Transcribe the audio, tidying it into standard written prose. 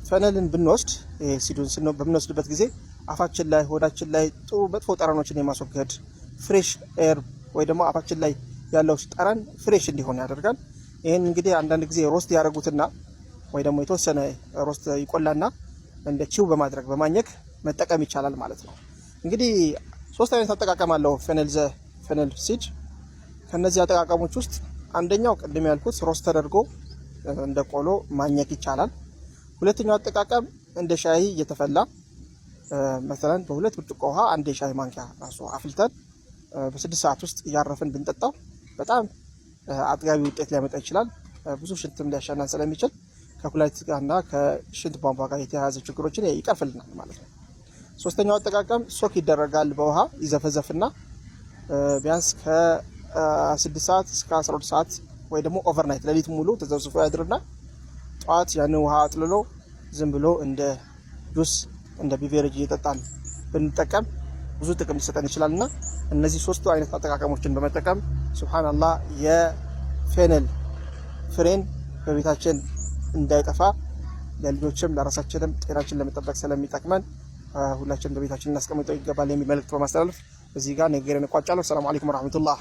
ፈነልን ብንወስድ ሲዱን በምንወስድበት ጊዜ አፋችን ላይ ሆዳችን ላይ ጥሩ መጥፎ ጠረኖችን የማስወገድ ፍሬሽ ኤር ወይ ደግሞ አፋችን ላይ ያለው ጠረን ፍሬሽ እንዲሆን ያደርጋል። ይሄን እንግዲህ አንዳንድ ጊዜ ሮስት ያደርጉትና ወይ ደግሞ የተወሰነ ሮስት ይቆላና እንደ ቺው በማድረግ በማኘክ መጠቀም ይቻላል ማለት ነው። እንግዲህ ሶስት አይነት አጠቃቀም አለው ፈነል ሲድ። ከነዚህ አጠቃቀሞች ውስጥ አንደኛው ቅድም ያልኩት ሮስት ተደርጎ እንደ ቆሎ ማኘክ ይቻላል። ሁለተኛው አጠቃቀም እንደ ሻይ እየተፈላ مثلا በሁለት ብርጭቆ ውሃ አንድ የሻይ ማንኪያ ራሱ አፍልተን በ6 ሰዓት ውስጥ ያረፈን ብንጠጣው በጣም አጥጋቢ ውጤት ሊያመጣ ይችላል። ብዙ ሽንትም ሊያሻናን ስለሚችል ከኩላሊት ጋርና ከሽንት ቧንቧ ጋር የተያያዘ ችግሮችን ይቀርፍልናል ማለት ነው። ሶስተኛው አጠቃቀም ሶክ ይደረጋል በውሃ ይዘፈዘፍና ቢያንስ ከ6 ሰዓት እስከ 12 ሰዓት ወይ ደግሞ ኦቨርናይት ሌሊት ሙሉ ተዘፍዝፎ ያድርና ጧት ያን ውሃ አጥልሎ ዝም ብሎ እንደ ጁስ እንደ ቢቨሬጅ እየጠጣን ብንጠቀም ብዙ ጥቅም ሊሰጠን ይችላልና እነዚህ ሶስቱ አይነት አጠቃቀሞችን በመጠቀም ሱብሃንአላህ የፌነል ፍሬን በቤታችን እንዳይጠፋ ለልጆችም ለራሳችንም ጤናችን ለመጠበቅ ስለሚጠቅመን ሁላችንም በቤታችን እናስቀምጠው ይገባል የሚል መልእክት በማስተላለፍ እዚህ ጋር ነገርን እቋጫለሁ። ሰላም አለይኩም ወራህመቱላህ።